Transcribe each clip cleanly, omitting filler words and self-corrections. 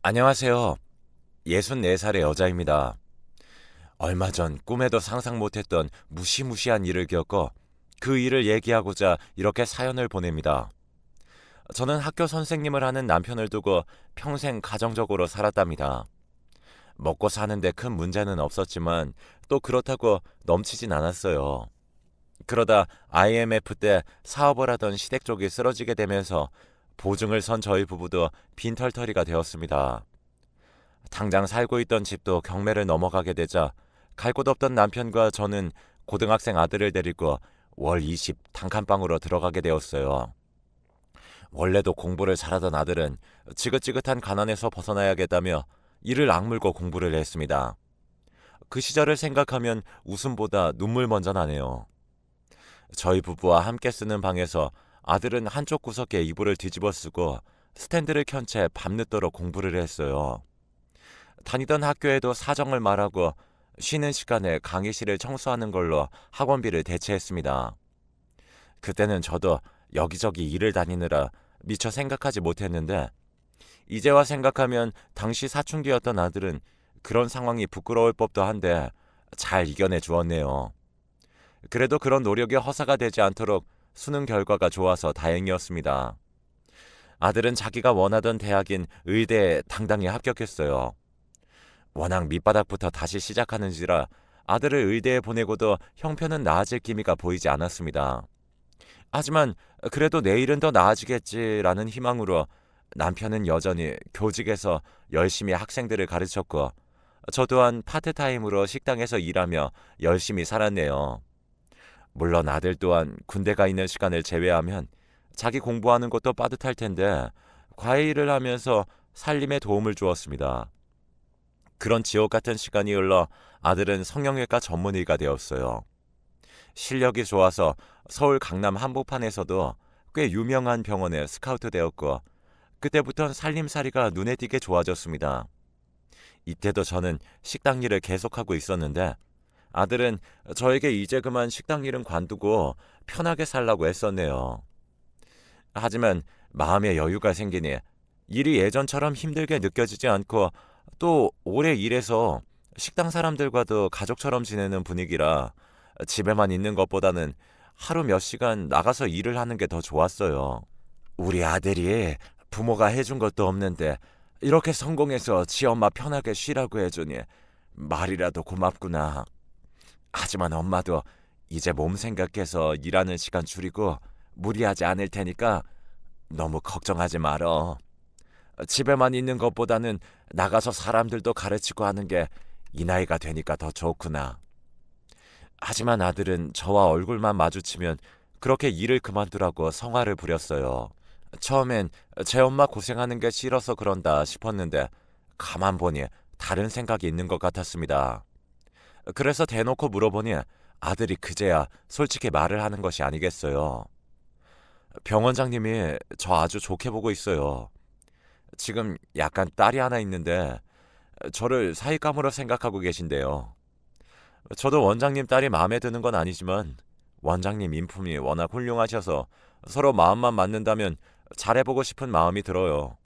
안녕하세요. 64살의 여자입니다. 얼마 전 꿈에도 상상 못했던 무시무시한 일을 겪어 그 일을 얘기하고자 이렇게 사연을 보냅니다. 저는 학교 선생님을 하는 남편을 두고 평생 가정적으로 살았답니다. 먹고 사는데 큰 문제는 없었지만 또 그렇다고 넘치진 않았어요. 그러다 IMF 때 사업을 하던 시댁 쪽이 쓰러지게 되면서 보증을 선 저희 부부도 빈털터리가 되었습니다. 당장 살고 있던 집도 경매를 넘어가게 되자 갈 곳 없던 남편과 저는 고등학생 아들을 데리고 월 20 단칸방으로 들어가게 되었어요. 원래도 공부를 잘하던 아들은 지긋지긋한 가난에서 벗어나야겠다며 이를 악물고 공부를 했습니다. 그 시절을 생각하면 웃음보다 눈물 먼저 나네요. 저희 부부와 함께 쓰는 방에서 아들은 한쪽 구석에 이불을 뒤집어 쓰고 스탠드를 켠 채 밤늦도록 공부를 했어요. 다니던 학교에도 사정을 말하고 쉬는 시간에 강의실을 청소하는 걸로 학원비를 대체했습니다. 그때는 저도 여기저기 일을 다니느라 미처 생각하지 못했는데 이제와 생각하면 당시 사춘기였던 아들은 그런 상황이 부끄러울 법도 한데 잘 이겨내 주었네요. 그래도 그런 노력이 허사가 되지 않도록 수능 결과가 좋아서 다행이었습니다. 아들은 자기가 원하던 대학인 의대에 당당히 합격했어요. 워낙 밑바닥부터 다시 시작하는지라 아들을 의대에 보내고도 형편은 나아질 기미가 보이지 않았습니다. 하지만 그래도 내일은 더 나아지겠지라는 희망으로 남편은 여전히 교직에서 열심히 학생들을 가르쳤고 저 또한 파트타임으로 식당에서 일하며 열심히 살았네요. 물론 아들 또한 군대 가 있는 시간을 제외하면 자기 공부하는 것도 빠듯할 텐데 과외 일을 하면서 살림에 도움을 주었습니다. 그런 지옥 같은 시간이 흘러 아들은 성형외과 전문의가 되었어요. 실력이 좋아서 서울 강남 한복판에서도 꽤 유명한 병원에 스카우트 되었고 그때부턴 살림살이가 눈에 띄게 좋아졌습니다. 이때도 저는 식당 일을 계속하고 있었는데 아들은 저에게 이제 그만 식당 일은 관두고 편하게 살라고 했었네요. 하지만 마음의 여유가 생기니 일이 예전처럼 힘들게 느껴지지 않고 또 오래 일해서 식당 사람들과도 가족처럼 지내는 분위기라 집에만 있는 것보다는 하루 몇 시간 나가서 일을 하는 게 더 좋았어요. 우리 아들이 부모가 해준 것도 없는데 이렇게 성공해서 지 엄마 편하게 쉬라고 해주니 말이라도 고맙구나. 하지만 엄마도 이제 몸 생각해서 일하는 시간 줄이고 무리하지 않을 테니까 너무 걱정하지 말어. 집에만 있는 것보다는 나가서 사람들도 가르치고 하는 게 이 나이가 되니까 더 좋구나. 하지만 아들은 저와 얼굴만 마주치면 그렇게 일을 그만두라고 성화를 부렸어요. 처음엔 제 엄마 고생하는 게 싫어서 그런다 싶었는데 가만 보니 다른 생각이 있는 것 같았습니다. 그래서 대놓고 물어보니 아들이 그제야 솔직히 말을 하는 것이 아니겠어요. 병원장님이 저 아주 좋게 보고 있어요. 지금 약간 딸이 하나 있는데 저를 사윗감으로 생각하고 계신데요. 저도 원장님 딸이 마음에 드는 건 아니지만 원장님 인품이 워낙 훌륭하셔서 서로 마음만 맞는다면 잘해보고 싶은 마음이 들어요.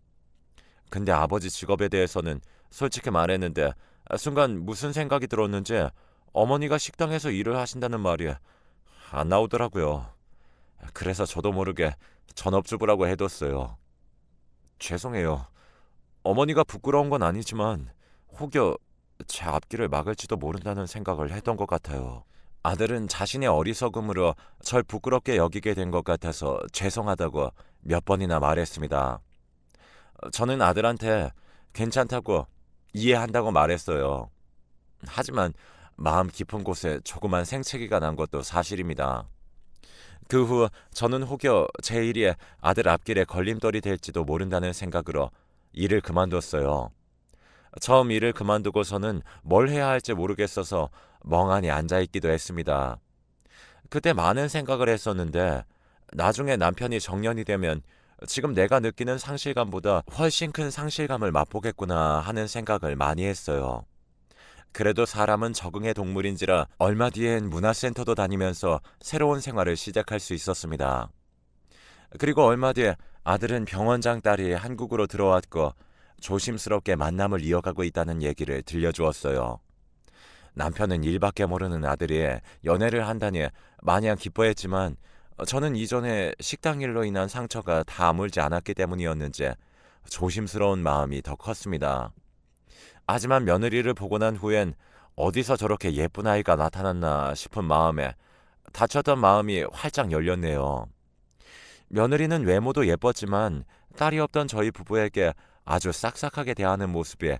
근데 아버지 직업에 대해서는 솔직히 말했는데 순간 무슨 생각이 들었는지 어머니가 식당에서 일을 하신다는 말이 안 나오더라고요. 그래서 저도 모르게 전업주부라고 해뒀어요. 죄송해요. 어머니가 부끄러운 건 아니지만 혹여 제 앞길을 막을지도 모른다는 생각을 했던 것 같아요. 아들은 자신의 어리석음으로 절 부끄럽게 여기게 된 것 같아서 죄송하다고 몇 번이나 말했습니다. 저는 아들한테 괜찮다고 이해한다고 말했어요. 하지만 마음 깊은 곳에 조그만 생채기가 난 것도 사실입니다. 그 후 저는 혹여 제 일이 아들 앞길에 걸림돌이 될지도 모른다는 생각으로 일을 그만뒀어요. 처음 일을 그만두고서는 뭘 해야 할지 모르겠어서 멍하니 앉아있기도 했습니다. 그때 많은 생각을 했었는데 나중에 남편이 정년이 되면 지금 내가 느끼는 상실감보다 훨씬 큰 상실감을 맛보겠구나 하는 생각을 많이 했어요. 그래도 사람은 적응의 동물인지라 얼마 뒤엔 문화센터도 다니면서 새로운 생활을 시작할 수 있었습니다. 그리고 얼마 뒤에 아들은 병원장 딸이 한국으로 들어왔고 조심스럽게 만남을 이어가고 있다는 얘기를 들려주었어요. 남편은 일밖에 모르는 아들이 연애를 한다니 마냥 기뻐했지만 저는 이전에 식당 일로 인한 상처가 다 아물지 않았기 때문이었는지 조심스러운 마음이 더 컸습니다. 하지만 며느리를 보고 난 후엔 어디서 저렇게 예쁜 아이가 나타났나 싶은 마음에 닫혔던 마음이 활짝 열렸네요. 며느리는 외모도 예뻤지만 딸이 없던 저희 부부에게 아주 싹싹하게 대하는 모습이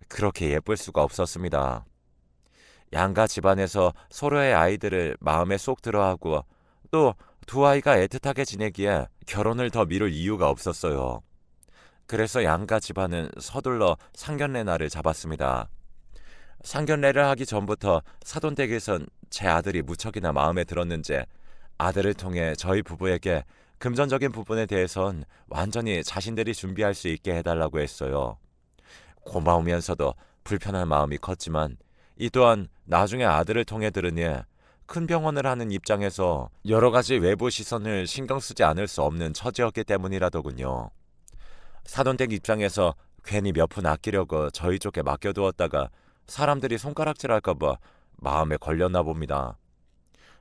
그렇게 예쁠 수가 없었습니다. 양가 집안에서 서로의 아이들을 마음에 쏙 들어하고 또 두 아이가 애틋하게 지내기에 결혼을 더 미룰 이유가 없었어요. 그래서 양가 집안은 서둘러 상견례 날을 잡았습니다. 상견례를 하기 전부터 사돈댁에선 제 아들이 무척이나 마음에 들었는지 아들을 통해 저희 부부에게 금전적인 부분에 대해선 완전히 자신들이 준비할 수 있게 해달라고 했어요. 고마우면서도 불편한 마음이 컸지만 이 또한 나중에 아들을 통해 들으니 큰 병원을 하는 입장에서 여러 가지 외부 시선을 신경 쓰지 않을 수 없는 처지였기 때문이라더군요. 사돈댁 입장에서 괜히 몇 푼 아끼려고 저희 쪽에 맡겨두었다가 사람들이 손가락질할까봐 마음에 걸렸나 봅니다.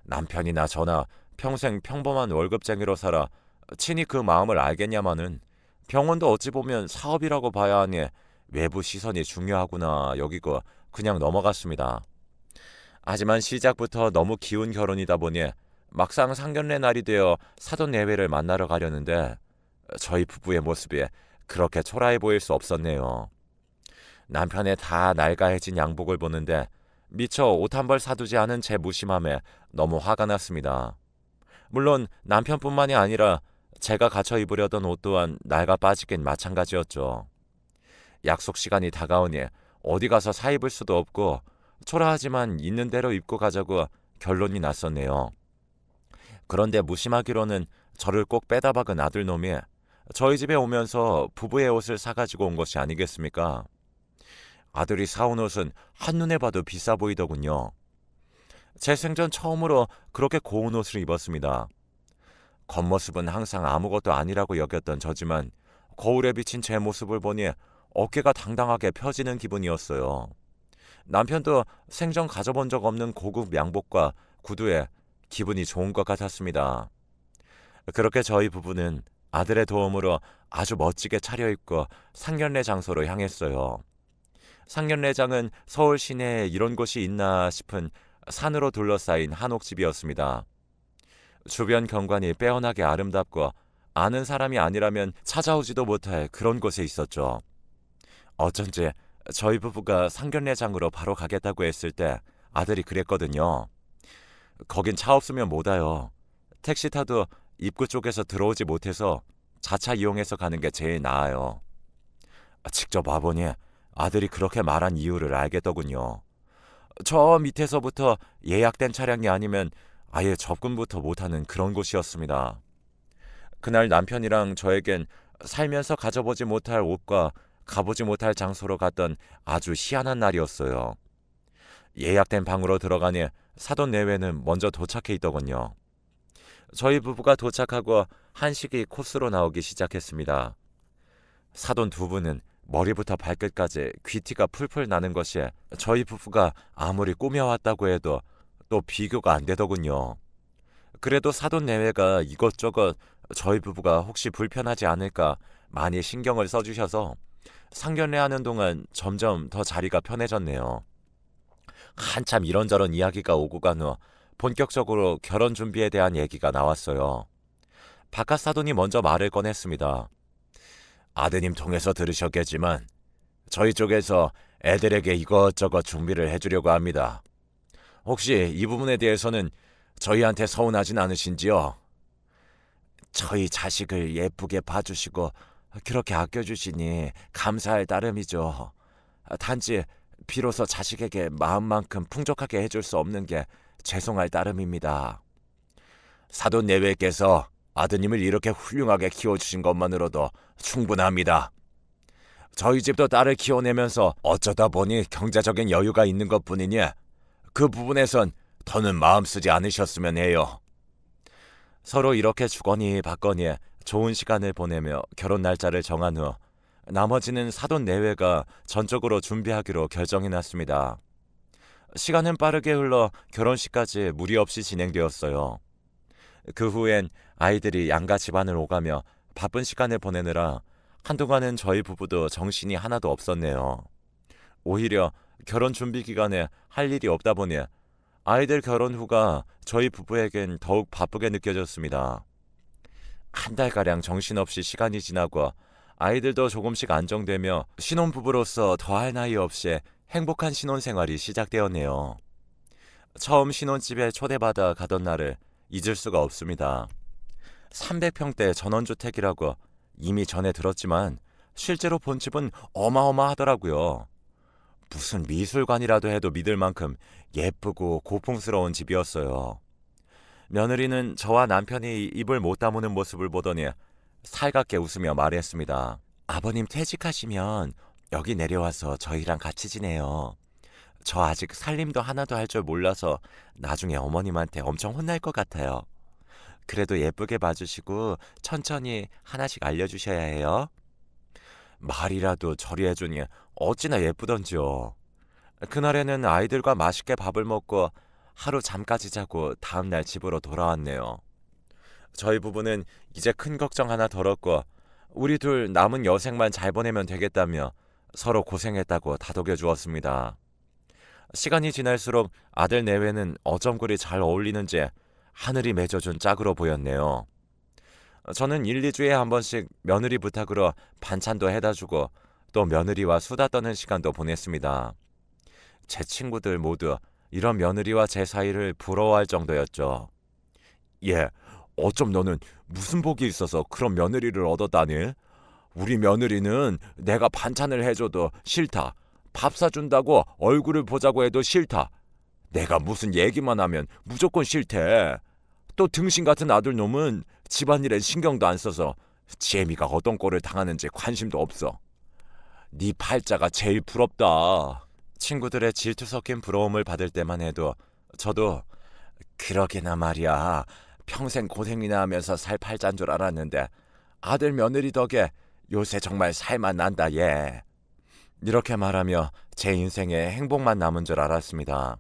남편이나 저나 평생 평범한 월급쟁이로 살아 친히 그 마음을 알겠냐마는 병원도 어찌 보면 사업이라고 봐야 하니 외부 시선이 중요하구나 여기고 그냥 넘어갔습니다. 하지만 시작부터 너무 기운 결혼이다 보니 막상 상견례 날이 되어 사돈 내외를 만나러 가려는데 저희 부부의 모습이 그렇게 초라해 보일 수 없었네요. 남편의 다 낡아해진 양복을 보는데 미처 옷 한 벌 사두지 않은 제 무심함에 너무 화가 났습니다. 물론 남편뿐만이 아니라 제가 갖춰 입으려던 옷 또한 낡아 빠지긴 마찬가지였죠. 약속 시간이 다가오니 어디 가서 사 입을 수도 없고 초라하지만 있는 대로 입고 가자고 결론이 났었네요. 그런데 무심하기로는 저를 꼭 빼다 박은 아들놈이 저희 집에 오면서 부부의 옷을 사가지고 온 것이 아니겠습니까? 아들이 사온 옷은 한눈에 봐도 비싸 보이더군요. 제 생전 처음으로 그렇게 고운 옷을 입었습니다. 겉모습은 항상 아무것도 아니라고 여겼던 저지만 거울에 비친 제 모습을 보니 어깨가 당당하게 펴지는 기분이었어요. 남편도 생전 가져본 적 없는 고급 양복과 구두에 기분이 좋은 것 같았습니다. 그렇게 저희 부부는 아들의 도움으로 아주 멋지게 차려입고 상견례 장소로 향했어요. 상견례장은 서울 시내에 이런 곳이 있나 싶은 산으로 둘러싸인 한옥집이었습니다. 주변 경관이 빼어나게 아름답고 아는 사람이 아니라면 찾아오지도 못할 그런 곳에 있었죠. 어쩐지 저희 부부가 상견례장으로 바로 가겠다고 했을 때 아들이 그랬거든요. 거긴 차 없으면 못 와요. 택시 타도 입구 쪽에서 들어오지 못해서 자차 이용해서 가는 게 제일 나아요. 직접 와보니 아들이 그렇게 말한 이유를 알겠더군요. 저 밑에서부터 예약된 차량이 아니면 아예 접근부터 못하는 그런 곳이었습니다. 그날 남편이랑 저에겐 살면서 가져보지 못할 옷과 가보지 못할 장소로 갔던 아주 희한한 날이었어요. 예약된 방으로 들어가니 사돈 내외는 먼저 도착해 있더군요. 저희 부부가 도착하고 한식이 코스로 나오기 시작했습니다. 사돈 두 분은 머리부터 발끝까지 귀티가 풀풀 나는 것이 저희 부부가 아무리 꾸며왔다고 해도 또 비교가 안 되더군요. 그래도 사돈 내외가 이것저것 저희 부부가 혹시 불편하지 않을까 많이 신경을 써주셔서 상견례하는 동안 점점 더 자리가 편해졌네요. 한참 이런저런 이야기가 오고 간 후 본격적으로 결혼 준비에 대한 얘기가 나왔어요. 바깥 사돈이 먼저 말을 꺼냈습니다. 아드님 통해서 들으셨겠지만 저희 쪽에서 애들에게 이것저것 준비를 해주려고 합니다. 혹시 이 부분에 대해서는 저희한테 서운하진 않으신지요? 저희 자식을 예쁘게 봐주시고 그렇게 아껴주시니 감사할 따름이죠. 단지 비로소 자식에게 마음만큼 풍족하게 해줄 수 없는 게 죄송할 따름입니다. 사돈 내외께서 아드님을 이렇게 훌륭하게 키워주신 것만으로도 충분합니다. 저희 집도 딸을 키워내면서 어쩌다 보니 경제적인 여유가 있는 것뿐이니 그 부분에선 더는 마음 쓰지 않으셨으면 해요. 서로 이렇게 주거니 받거니 좋은 시간을 보내며 결혼 날짜를 정한 후 나머지는 사돈 내외가 전적으로 준비하기로 결정해놨습니다. 시간은 빠르게 흘러 결혼식까지 무리 없이 진행되었어요. 그 후엔 아이들이 양가 집안을 오가며 바쁜 시간을 보내느라 한동안은 저희 부부도 정신이 하나도 없었네요. 오히려 결혼 준비 기간에 할 일이 없다 보니 아이들 결혼 후가 저희 부부에겐 더욱 바쁘게 느껴졌습니다. 한 달가량 정신없이 시간이 지나고 아이들도 조금씩 안정되며 신혼부부로서 더할 나위 없이 행복한 신혼생활이 시작되었네요. 처음 신혼집에 초대받아 가던 날을 잊을 수가 없습니다. 300평대 전원주택이라고 이미 전에 들었지만 실제로 본 집은 어마어마하더라고요. 무슨 미술관이라도 해도 믿을 만큼 예쁘고 고풍스러운 집이었어요. 며느리는 저와 남편이 입을 못 다무는 모습을 보더니 살갑게 웃으며 말했습니다. 아버님 퇴직하시면 여기 내려와서 저희랑 같이 지내요. 저 아직 살림도 하나도 할 줄 몰라서 나중에 어머님한테 엄청 혼날 것 같아요. 그래도 예쁘게 봐주시고 천천히 하나씩 알려주셔야 해요. 말이라도 저리 해주니 어찌나 예쁘던지요. 그날에는 아이들과 맛있게 밥을 먹고 하루 잠까지 자고 다음날 집으로 돌아왔네요. 저희 부부는 이제 큰 걱정 하나 덜었고 우리 둘 남은 여생만 잘 보내면 되겠다며 서로 고생했다고 다독여 주었습니다. 시간이 지날수록 아들 내외는 어쩜 그리 잘 어울리는지 하늘이 맺어준 짝으로 보였네요. 저는 1, 2주에 한 번씩 며느리 부탁으로 반찬도 해다주고 또 며느리와 수다 떠는 시간도 보냈습니다. 제 친구들 모두 이런 며느리와 제 사이를 부러워할 정도였죠. 예, 어쩜 너는 무슨 복이 있어서 그런 며느리를 얻었다니? 우리 며느리는 내가 반찬을 해줘도 싫다. 밥 사준다고 얼굴을 보자고 해도 싫다. 내가 무슨 얘기만 하면 무조건 싫대. 또 등신 같은 아들놈은 집안일엔 신경도 안 써서 지혜미가 어떤 꼴을 당하는지 관심도 없어. 네 팔자가 제일 부럽다. 친구들의 질투 섞인 부러움을 받을 때만 해도 저도 그러게나 말이야. 평생 고생이나 하면서 살 팔자인 줄 알았는데 아들 며느리 덕에 요새 정말 살만 난다 얘. 이렇게 말하며 제 인생에 행복만 남은 줄 알았습니다.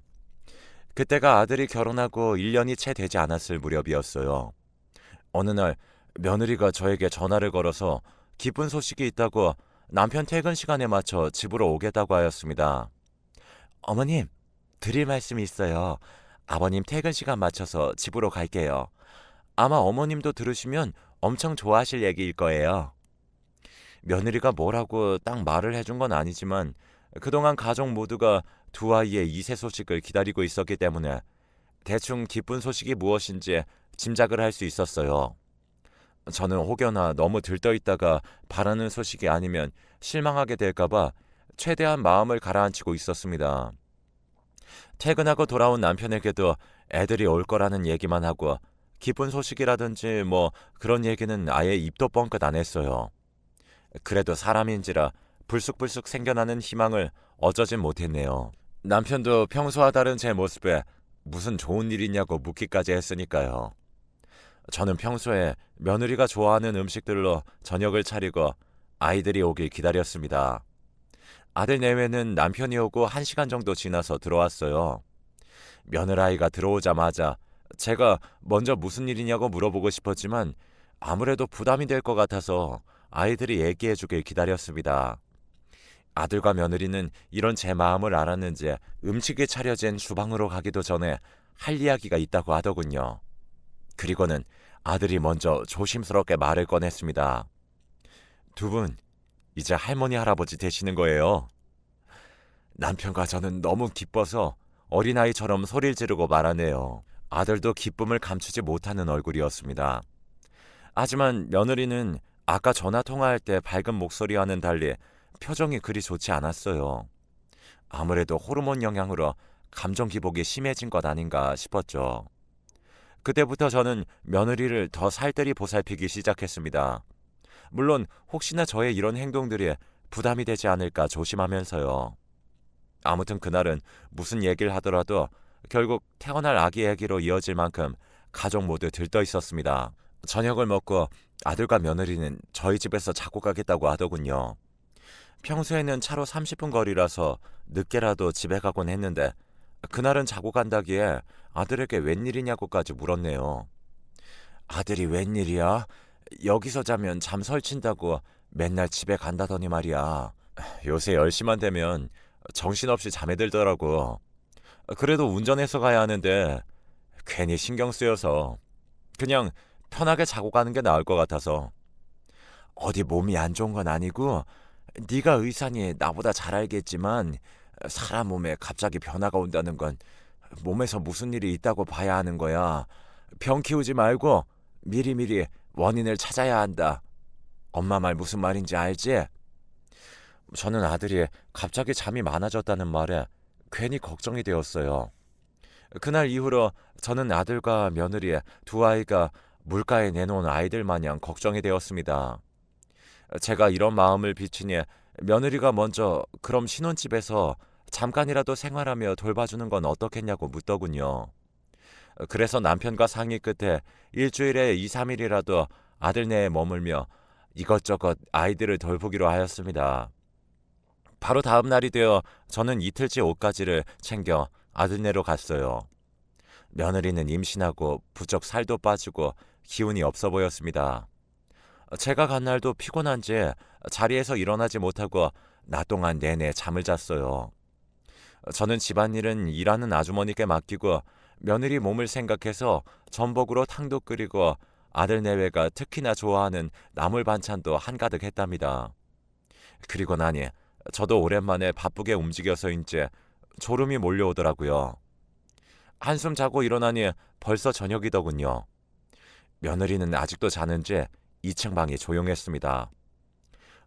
그때가 아들이 결혼하고 1년이 채 되지 않았을 무렵이었어요. 어느 날 며느리가 저에게 전화를 걸어서 기쁜 소식이 있다고 남편 퇴근 시간에 맞춰 집으로 오겠다고 하였습니다. 어머님, 드릴 말씀이 있어요. 아버님 퇴근 시간 맞춰서 집으로 갈게요. 아마 어머님도 들으시면 엄청 좋아하실 얘기일 거예요. 며느리가 뭐라고 딱 말을 해준 건 아니지만 그동안 가족 모두가 두 아이의 이세 소식을 기다리고 있었기 때문에 대충 기쁜 소식이 무엇인지 짐작을 할 수 있었어요. 저는 혹여나 너무 들떠있다가 바라는 소식이 아니면 실망하게 될까봐 최대한 마음을 가라앉히고 있었습니다. 퇴근하고 돌아온 남편에게도 애들이 올 거라는 얘기만 하고 기쁜 소식이라든지 뭐 그런 얘기는 아예 입도 뻥끗 안 했어요. 그래도 사람인지라 불쑥불쑥 생겨나는 희망을 어쩌진 못했네요. 남편도 평소와 다른 제 모습에 무슨 좋은 일 있냐고 묻기까지 했으니까요. 저는 평소에 며느리가 좋아하는 음식들로 저녁을 차리고 아이들이 오길 기다렸습니다. 아들 내외는 남편이 오고 1시간 정도 지나서 들어왔어요. 며느라이가 들어오자마자 제가 먼저 무슨 일이냐고 물어보고 싶었지만 아무래도 부담이 될 것 같아서 아이들이 얘기해 주길 기다렸습니다. 아들과 며느리는 이런 제 마음을 알았는지 음식이 차려진 주방으로 가기도 전에 할 이야기가 있다고 하더군요. 그리고는 아들이 먼저 조심스럽게 말을 꺼냈습니다. 두 분, 이제 할머니 할아버지 되시는 거예요. 남편과 저는 너무 기뻐서 어린아이처럼 소리를 지르고 말하네요. 아들도 기쁨을 감추지 못하는 얼굴이었습니다. 하지만 며느리는 아까 전화 통화할 때 밝은 목소리와는 달리 표정이 그리 좋지 않았어요. 아무래도 호르몬 영향으로 감정 기복이 심해진 것 아닌가 싶었죠. 그때부터 저는 며느리를 더 살뜰히 보살피기 시작했습니다. 물론 혹시나 저의 이런 행동들이 부담이 되지 않을까 조심하면서요. 아무튼 그날은 무슨 얘기를 하더라도 결국 태어날 아기 얘기로 이어질 만큼 가족 모두 들떠 있었습니다. 저녁을 먹고 아들과 며느리는 저희 집에서 자고 가겠다고 하더군요. 평소에는 차로 30분 거리라서 늦게라도 집에 가곤 했는데 그날은 자고 간다기에 아들에게 웬일이냐고까지 물었네요. 아들이 웬일이야? 여기서 자면 잠 설친다고 맨날 집에 간다더니 말이야. 요새 10시만 되면 정신없이 잠에 들더라고. 그래도 운전해서 가야 하는데 괜히 신경 쓰여서 그냥 편하게 자고 가는 게 나을 것 같아서. 어디 몸이 안 좋은 건 아니고 네가 의사니 나보다 잘 알겠지만 사람 몸에 갑자기 변화가 온다는 건 몸에서 무슨 일이 있다고 봐야 하는 거야. 병 키우지 말고 미리미리 원인을 찾아야 한다. 엄마 말 무슨 말인지 알지? 저는 아들이 갑자기 잠이 많아졌다는 말에 괜히 걱정이 되었어요. 그날 이후로 저는 아들과 며느리 두 아이가 물가에 내놓은 아이들 마냥 걱정이 되었습니다. 제가 이런 마음을 비추니 며느리가 먼저 그럼 신혼집에서 잠깐이라도 생활하며 돌봐주는 건 어떻겠냐고 묻더군요. 그래서 남편과 상의 끝에 일주일에 2, 3일이라도 아들네에 머물며 이것저것 아이들을 돌보기로 하였습니다. 바로 다음 날이 되어 저는 이틀째 옷가지를 챙겨 아들네로 갔어요. 며느리는 임신하고 부쩍 살도 빠지고 기운이 없어 보였습니다. 제가 간 날도 피곤한지 자리에서 일어나지 못하고 낮 동안 내내 잠을 잤어요. 저는 집안일은 일하는 아주머니께 맡기고 며느리 몸을 생각해서 전복으로 탕도 끓이고 아들 내외가 특히나 좋아하는 나물 반찬도 한가득 했답니다. 그리고 나니 저도 오랜만에 바쁘게 움직여서인지 졸음이 몰려오더라고요. 한숨 자고 일어나니 벌써 저녁이더군요. 며느리는 아직도 자는지 2층 방이 조용했습니다.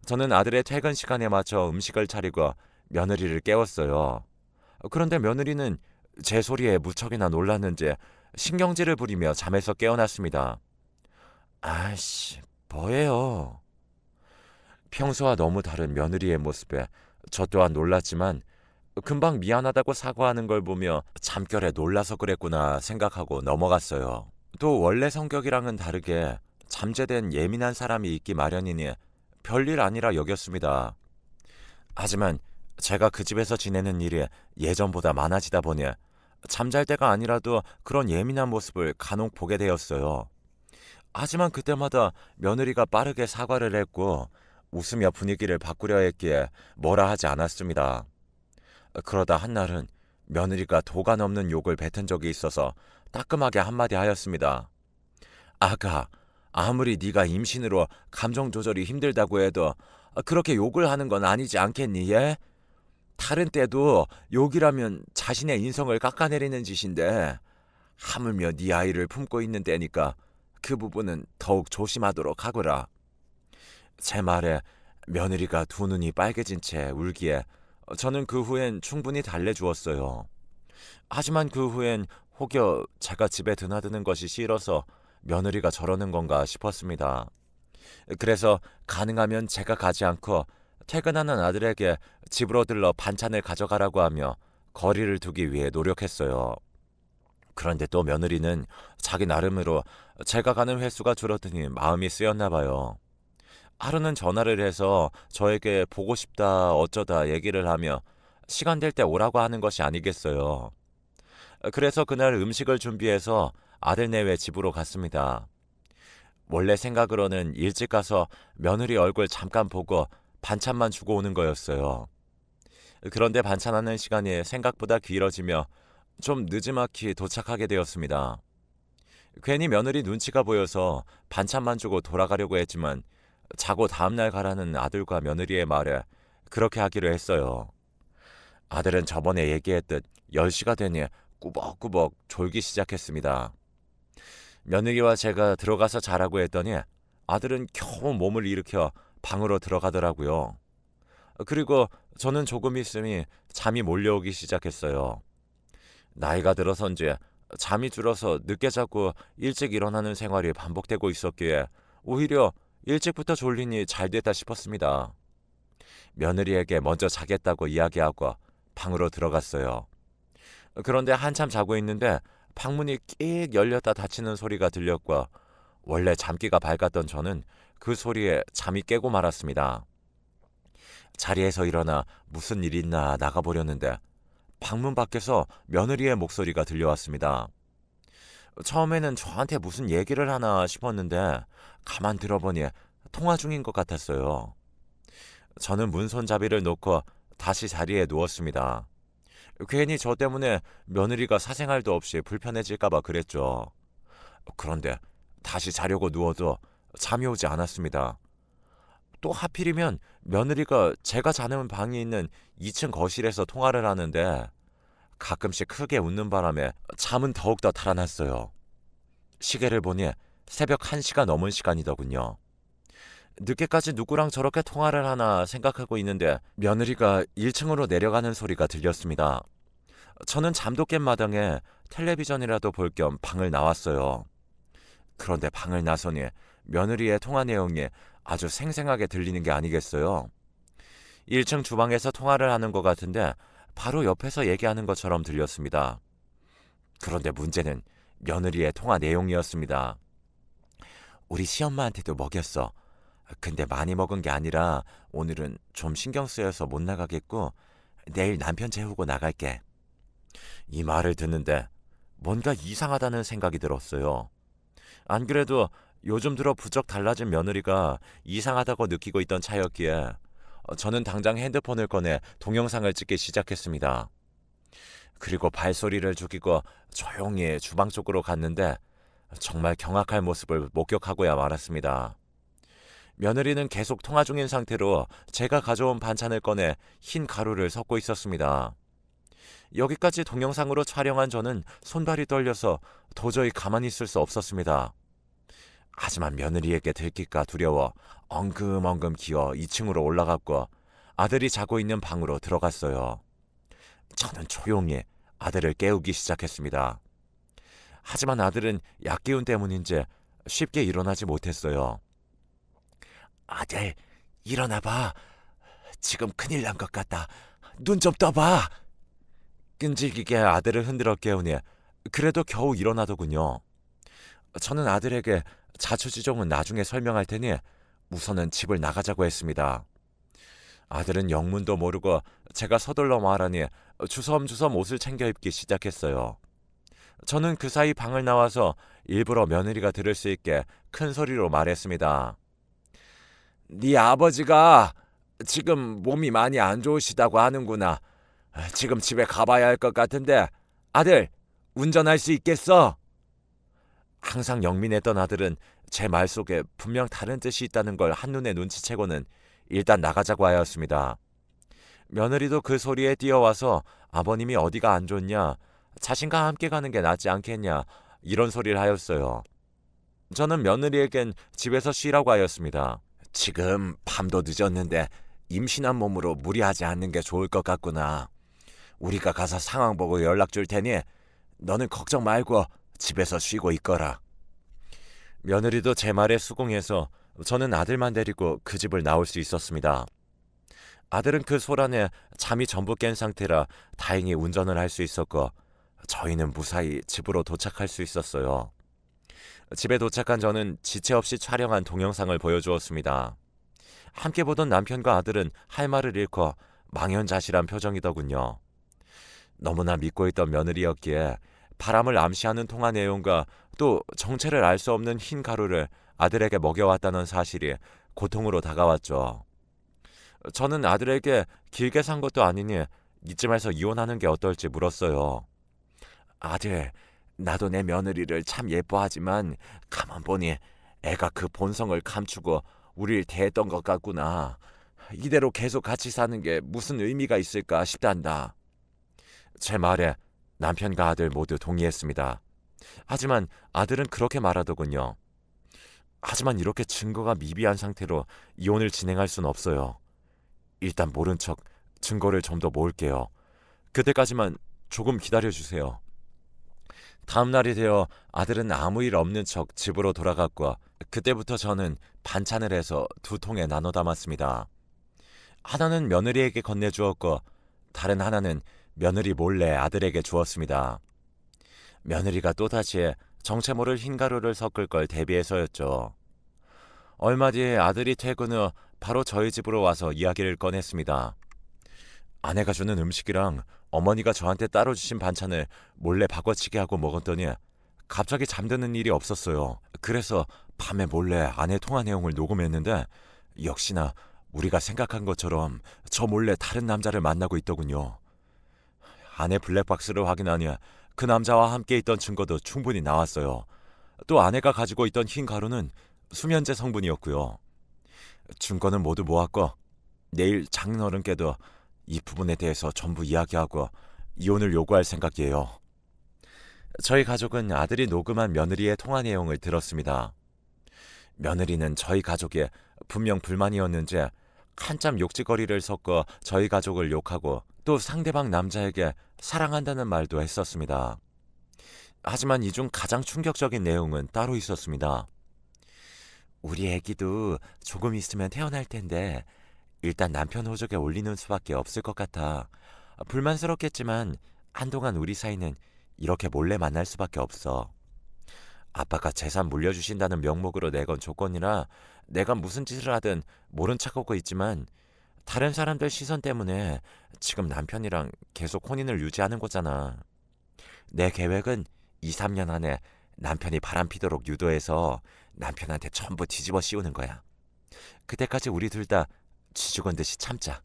저는 아들의 퇴근 시간에 맞춰 음식을 차리고 며느리를 깨웠어요. 그런데 며느리는 제 소리에 무척이나 놀랐는지 신경질을 부리며 잠에서 깨어났습니다. 아이씨, 뭐예요? 평소와 너무 다른 며느리의 모습에 저 또한 놀랐지만 금방 미안하다고 사과하는 걸 보며 잠결에 놀라서 그랬구나 생각하고 넘어갔어요. 또 원래 성격이랑은 다르게 잠재된 예민한 사람이 있기 마련이니 별일 아니라 여겼습니다. 하지만 제가 그 집에서 지내는 일이 예전보다 많아지다 보니 잠잘 때가 아니라도 그런 예민한 모습을 간혹 보게 되었어요. 하지만 그때마다 며느리가 빠르게 사과를 했고 웃으며 분위기를 바꾸려 했기에 뭐라 하지 않았습니다. 그러다 한날은 며느리가 도가 넘는 욕을 뱉은 적이 있어서 따끔하게 한마디 하였습니다. 아가, 아무리 네가 임신으로 감정 조절이 힘들다고 해도 그렇게 욕을 하는 건 아니지 않겠니? 예? 다른 때도 욕이라면 자신의 인성을 깎아내리는 짓인데 하물며 네 아이를 품고 있는 때니까 그 부분은 더욱 조심하도록 하거라. 제 말에 며느리가 두 눈이 빨개진 채 울기에 저는 그 후엔 충분히 달래주었어요. 하지만 그 후엔 혹여 제가 집에 드나드는 것이 싫어서 며느리가 저러는 건가 싶었습니다. 그래서 가능하면 제가 가지 않고 퇴근하는 아들에게 집으로 들러 반찬을 가져가라고 하며 거리를 두기 위해 노력했어요. 그런데 또 며느리는 자기 나름으로 제가 가는 횟수가 줄어드니 마음이 쓰였나 봐요. 하루는 전화를 해서 저에게 보고 싶다 어쩌다 얘기를 하며 시간 될 때 오라고 하는 것이 아니겠어요. 그래서 그날 음식을 준비해서 아들 내외 집으로 갔습니다. 원래 생각으로는 일찍 가서 며느리 얼굴 잠깐 보고 반찬만 주고 오는 거였어요. 그런데 반찬하는 시간이 생각보다 길어지며 좀 느지막이 도착하게 되었습니다. 괜히 며느리 눈치가 보여서 반찬만 주고 돌아가려고 했지만 자고 다음날 가라는 아들과 며느리의 말에 그렇게 하기로 했어요. 아들은 저번에 얘기했듯 10시가 되니 꾸벅꾸벅 졸기 시작했습니다. 며느리와 제가 들어가서 자라고 했더니 아들은 겨우 몸을 일으켜 방으로 들어가더라고요. 그리고 저는 조금 있으니 잠이 몰려오기 시작했어요. 나이가 들어선지 잠이 줄어서 늦게 자고 일찍 일어나는 생활이 반복되고 있었기에 오히려 일찍부터 졸리니 잘 됐다 싶었습니다. 며느리에게 먼저 자겠다고 이야기하고 방으로 들어갔어요. 그런데 한참 자고 있는데 방문이 끽 열렸다 닫히는 소리가 들렸고 원래 잠기가 밝았던 저는 그 소리에 잠이 깨고 말았습니다. 자리에서 일어나 무슨 일 있나 나가보려는데 방문 밖에서 며느리의 목소리가 들려왔습니다. 처음에는 저한테 무슨 얘기를 하나 싶었는데 가만 들어보니 통화 중인 것 같았어요. 저는 문손잡이를 놓고 다시 자리에 누웠습니다. 괜히 저 때문에 며느리가 사생활도 없이 불편해질까봐 그랬죠. 그런데 다시 자려고 누워도 잠이 오지 않았습니다. 또 하필이면 며느리가 제가 자는 방이 있는 2층 거실에서 통화를 하는데 가끔씩 크게 웃는 바람에 잠은 더욱더 달아났어요. 시계를 보니 새벽 1시가 넘은 시간이더군요. 늦게까지 누구랑 저렇게 통화를 하나 생각하고 있는데 며느리가 1층으로 내려가는 소리가 들렸습니다. 저는 잠도 깬 마당에 텔레비전이라도 볼 겸 방을 나왔어요. 그런데 방을 나서니 며느리의 통화 내용이 아주 생생하게 들리는 게 아니겠어요. 1층 주방에서 통화를 하는 것 같은데 바로 옆에서 얘기하는 것처럼 들렸습니다. 그런데 문제는 며느리의 통화 내용이었습니다. 우리 시엄마한테도 먹였어. 근데 많이 먹은 게 아니라 오늘은 좀 신경 쓰여서 못 나가겠고 내일 남편 재우고 나갈게. 이 말을 듣는데 뭔가 이상하다는 생각이 들었어요. 안 그래도 요즘 들어 부쩍 달라진 며느리가 이상하다고 느끼고 있던 차였기에 저는 당장 핸드폰을 꺼내 동영상을 찍기 시작했습니다. 그리고 발소리를 죽이고 조용히 주방 쪽으로 갔는데 정말 경악할 모습을 목격하고야 말았습니다. 며느리는 계속 통화 중인 상태로 제가 가져온 반찬을 꺼내 흰 가루를 섞고 있었습니다. 여기까지 동영상으로 촬영한 저는 손발이 떨려서 도저히 가만히 있을 수 없었습니다. 하지만 며느리에게 들킬까 두려워 엉금엉금 기어 2층으로 올라갔고 아들이 자고 있는 방으로 들어갔어요. 저는 조용히 아들을 깨우기 시작했습니다. 하지만 아들은 약기운 때문인지 쉽게 일어나지 못했어요. 아들, 일어나봐. 지금 큰일 난 것 같다. 눈 좀 떠봐. 끈질기게 아들을 흔들어 깨우니 그래도 겨우 일어나더군요. 저는 아들에게 자초지종은 나중에 설명할 테니 우선은 집을 나가자고 했습니다. 아들은 영문도 모르고 제가 서둘러 말하니 주섬주섬 옷을 챙겨 입기 시작했어요. 저는 그 사이 방을 나와서 일부러 며느리가 들을 수 있게 큰 소리로 말했습니다. 네 아버지가 지금 몸이 많이 안 좋으시다고 하는구나. 지금 집에 가봐야 할 것 같은데 아들, 운전할 수 있겠어? 항상 영민했던 아들은 제 말 속에 분명 다른 뜻이 있다는 걸 한눈에 눈치채고는 일단 나가자고 하였습니다. 며느리도 그 소리에 뛰어와서 아버님이 어디가 안 좋냐, 자신과 함께 가는 게 낫지 않겠냐 이런 소리를 하였어요. 저는 며느리에겐 집에서 쉬라고 하였습니다. 지금 밤도 늦었는데 임신한 몸으로 무리하지 않는 게 좋을 것 같구나. 우리가 가서 상황 보고 연락 줄 테니 너는 걱정 말고 집에서 쉬고 있거라. 며느리도 제 말에 수긍해서 저는 아들만 데리고 그 집을 나올 수 있었습니다. 아들은 그 소란에 잠이 전부 깬 상태라 다행히 운전을 할 수 있었고 저희는 무사히 집으로 도착할 수 있었어요. 집에 도착한 저는 지체 없이 촬영한 동영상을 보여주었습니다. 함께 보던 남편과 아들은 할 말을 잃고 망연자실한 표정이더군요. 너무나 믿고 있던 며느리였기에 바람을 암시하는 통화 내용과 또 정체를 알 수 없는 흰 가루를 아들에게 먹여왔다는 사실이 고통으로 다가왔죠. 저는 아들에게 길게 산 것도 아니니 이쯤에서 이혼하는 게 어떨지 물었어요. 아들, 나도 내 며느리를 참 예뻐하지만 가만 보니 애가 그 본성을 감추고 우릴 대했던 것 같구나. 이대로 계속 같이 사는 게 무슨 의미가 있을까 싶단다. 제 말에 남편과 아들 모두 동의했습니다. 하지만 아들은 그렇게 말하더군요. 하지만 이렇게 증거가 미비한 상태로 이혼을 진행할 순 없어요. 일단 모른 척 증거를 좀 더 모을게요. 그때까지만 조금 기다려주세요. 다음 날이 되어 아들은 아무 일 없는 척 집으로 돌아갔고 그때부터 저는 반찬을 해서 2통에 나눠 담았습니다. 하나는 며느리에게 건네주었고 다른 하나는 며느리 몰래 아들에게 주었습니다. 며느리가 또다시 정체 모를 흰가루를 섞을 걸 대비해서였죠. 얼마 뒤에 아들이 퇴근 후 바로 저희 집으로 와서 이야기를 꺼냈습니다. 아내가 주는 음식이랑 어머니가 저한테 따로 주신 반찬을 몰래 바꿔치기 하고 먹었더니 갑자기 잠드는 일이 없었어요. 그래서 밤에 몰래 아내 통화 내용을 녹음했는데 역시나 우리가 생각한 것처럼 저 몰래 다른 남자를 만나고 있더군요. 아내 블랙박스를 확인하니 그 남자와 함께 있던 증거도 충분히 나왔어요. 또 아내가 가지고 있던 흰 가루는 수면제 성분이었고요. 증거는 모두 모았고 내일 장인어른께도 이 부분에 대해서 전부 이야기하고 이혼을 요구할 생각이에요. 저희 가족은 아들이 녹음한 며느리의 통화 내용을 들었습니다. 며느리는 저희 가족에 분명 불만이었는지 한참 욕지거리를 섞어 저희 가족을 욕하고 또 상대방 남자에게 사랑한다는 말도 했었습니다. 하지만 이 중 가장 충격적인 내용은 따로 있었습니다. 우리 애기도 조금 있으면 태어날 텐데 일단 남편 호적에 올리는 수밖에 없을 것 같아. 불만스럽겠지만 한동안 우리 사이는 이렇게 몰래 만날 수밖에 없어. 아빠가 재산 물려주신다는 명목으로 내건 조건이라 내가 무슨 짓을 하든 모른 척하고 있지만 다른 사람들 시선 때문에 지금 남편이랑 계속 혼인을 유지하는 거잖아. 내 계획은 2, 3년 안에 남편이 바람피도록 유도해서 남편한테 전부 뒤집어 씌우는 거야. 그때까지 우리 둘 다 쥐죽은 듯이 참자.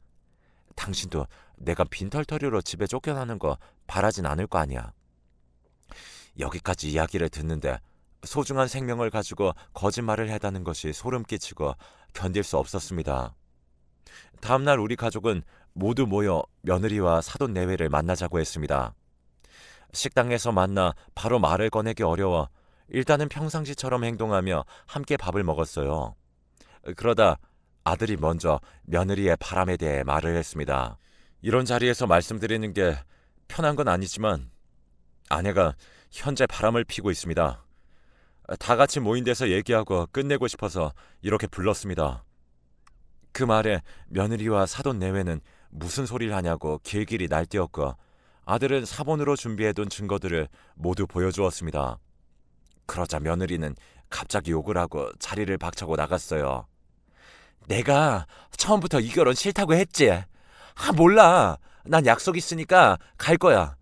당신도 내가 빈털터리로 집에 쫓겨나는 거 바라진 않을 거 아니야. 여기까지 이야기를 듣는데 소중한 생명을 가지고 거짓말을 해다는 것이 소름 끼치고 견딜 수 없었습니다. 다음날 우리 가족은 모두 모여 며느리와 사돈 내외를 만나자고 했습니다. 식당에서 만나 바로 말을 꺼내기 어려워 일단은 평상시처럼 행동하며 함께 밥을 먹었어요. 그러다 아들이 먼저 며느리의 바람에 대해 말을 했습니다. 이런 자리에서 말씀드리는 게 편한 건 아니지만 아내가 현재 바람을 피고 있습니다. 다 같이 모인 데서 얘기하고 끝내고 싶어서 이렇게 불렀습니다. 그 말에 며느리와 사돈 내외는 무슨 소리를 하냐고 길길이 날뛰었고 아들은 사본으로 준비해둔 증거들을 모두 보여주었습니다. 그러자 며느리는 갑자기 욕을 하고 자리를 박차고 나갔어요. 내가 처음부터 이 결혼 싫다고 했지. 몰라. 난 약속 있으니까 갈 거야.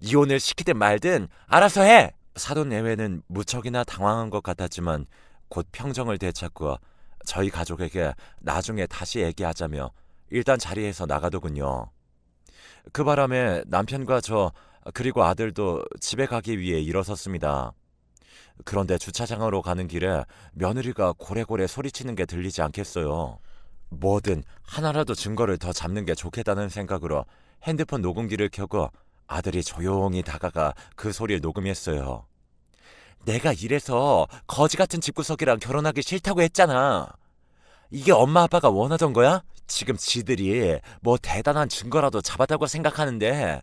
이혼을 시키든 말든 알아서 해. 사돈 내외는 무척이나 당황한 것 같았지만 곧 평정을 되찾고 저희 가족에게 나중에 다시 얘기하자며 일단 자리에서 나가더군요. 그 바람에 남편과 저 그리고 아들도 집에 가기 위해 일어섰습니다. 그런데 주차장으로 가는 길에 며느리가 고래고래 소리치는 게 들리지 않겠어요. 뭐든 하나라도 증거를 더 잡는 게 좋겠다는 생각으로 핸드폰 녹음기를 켜고 아들이 조용히 다가가 그 소리를 녹음했어요. 내가 이래서 거지 같은 집구석이랑 결혼하기 싫다고 했잖아. 이게 엄마 아빠가 원하던 거야? 지금 지들이 뭐 대단한 증거라도 잡았다고 생각하는데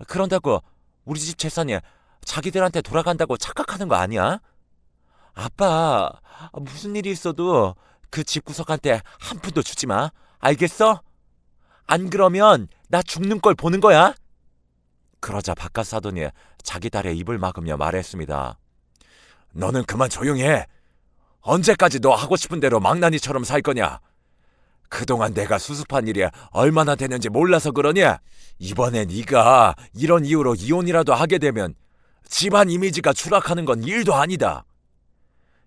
그런다고 우리 집 재산이 자기들한테 돌아간다고 착각하는 거 아니야? 아빠, 무슨 일이 있어도 그 집구석한테 한 푼도 주지 마. 알겠어? 안 그러면 나 죽는 걸 보는 거야. 그러자 바깥 사돈이 자기 딸의 입을 막으며 말했습니다. 너는 그만 조용히 해. 언제까지 너 하고 싶은 대로 망나니처럼 살 거냐? 그동안 내가 수습한 일이 얼마나 되는지 몰라서 그러니? 이번에 네가 이런 이유로 이혼이라도 하게 되면 집안 이미지가 추락하는 건 일도 아니다.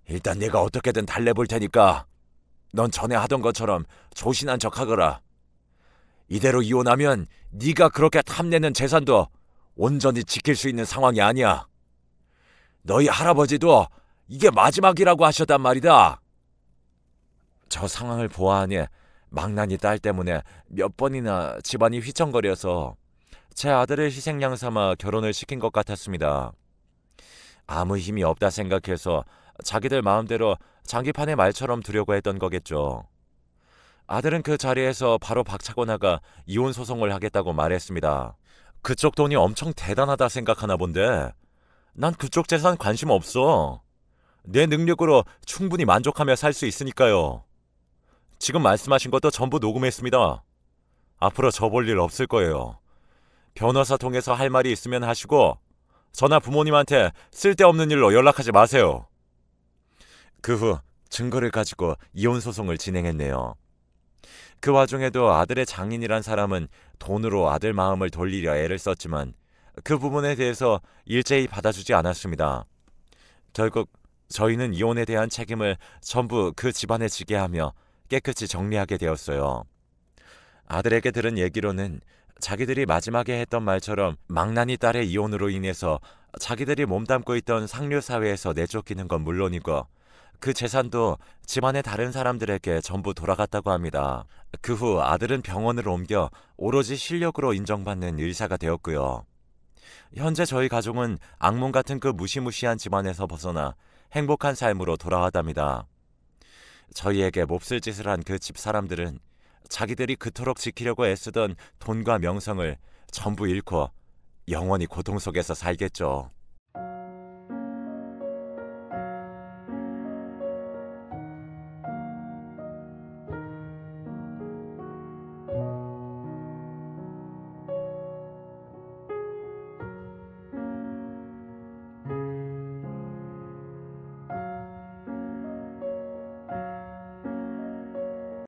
일단 내가 어떻게든 달래볼 테니까 넌 전에 하던 것처럼 조신한 척하거라. 이대로 이혼하면 네가 그렇게 탐내는 재산도 온전히 지킬 수 있는 상황이 아니야. 너희 할아버지도 이게 마지막이라고 하셨단 말이다. 저 상황을 보아하니 망나니 딸 때문에 몇 번이나 집안이 휘청거려서 제 아들을 희생양 삼아 결혼을 시킨 것 같았습니다. 아무 힘이 없다 생각해서 자기들 마음대로 장기판의 말처럼 두려고 했던 거겠죠. 아들은 그 자리에서 바로 박차고 나가 이혼 소송을 하겠다고 말했습니다. 그쪽 돈이 엄청 대단하다 생각하나 본데 난 그쪽 재산 관심 없어. 내 능력으로 충분히 만족하며 살 수 있으니까요. 지금 말씀하신 것도 전부 녹음했습니다. 앞으로 저 볼 일 없을 거예요. 변호사 통해서 할 말이 있으면 하시고 저나 부모님한테 쓸데없는 일로 연락하지 마세요. 그 후 증거를 가지고 이혼 소송을 진행했네요. 그 와중에도 아들의 장인이란 사람은 돈으로 아들 마음을 돌리려 애를 썼지만 그 부분에 대해서 일제히 받아주지 않았습니다. 결국 저희는 이혼에 대한 책임을 전부 그 집안에 지게 하며 깨끗이 정리하게 되었어요. 아들에게 들은 얘기로는 자기들이 마지막에 했던 말처럼 망나니 딸의 이혼으로 인해서 자기들이 몸담고 있던 상류 사회에서 내쫓기는 건 물론이고 그 재산도 집안의 다른 사람들에게 전부 돌아갔다고 합니다. 그 후 아들은 병원을 옮겨 오로지 실력으로 인정받는 의사가 되었고요. 현재 저희 가족은 악몽 같은 그 무시무시한 집안에서 벗어나 행복한 삶으로 돌아왔답니다. 저희에게 몹쓸 짓을 한 그 집 사람들은 자기들이 그토록 지키려고 애쓰던 돈과 명성을 전부 잃고 영원히 고통 속에서 살겠죠.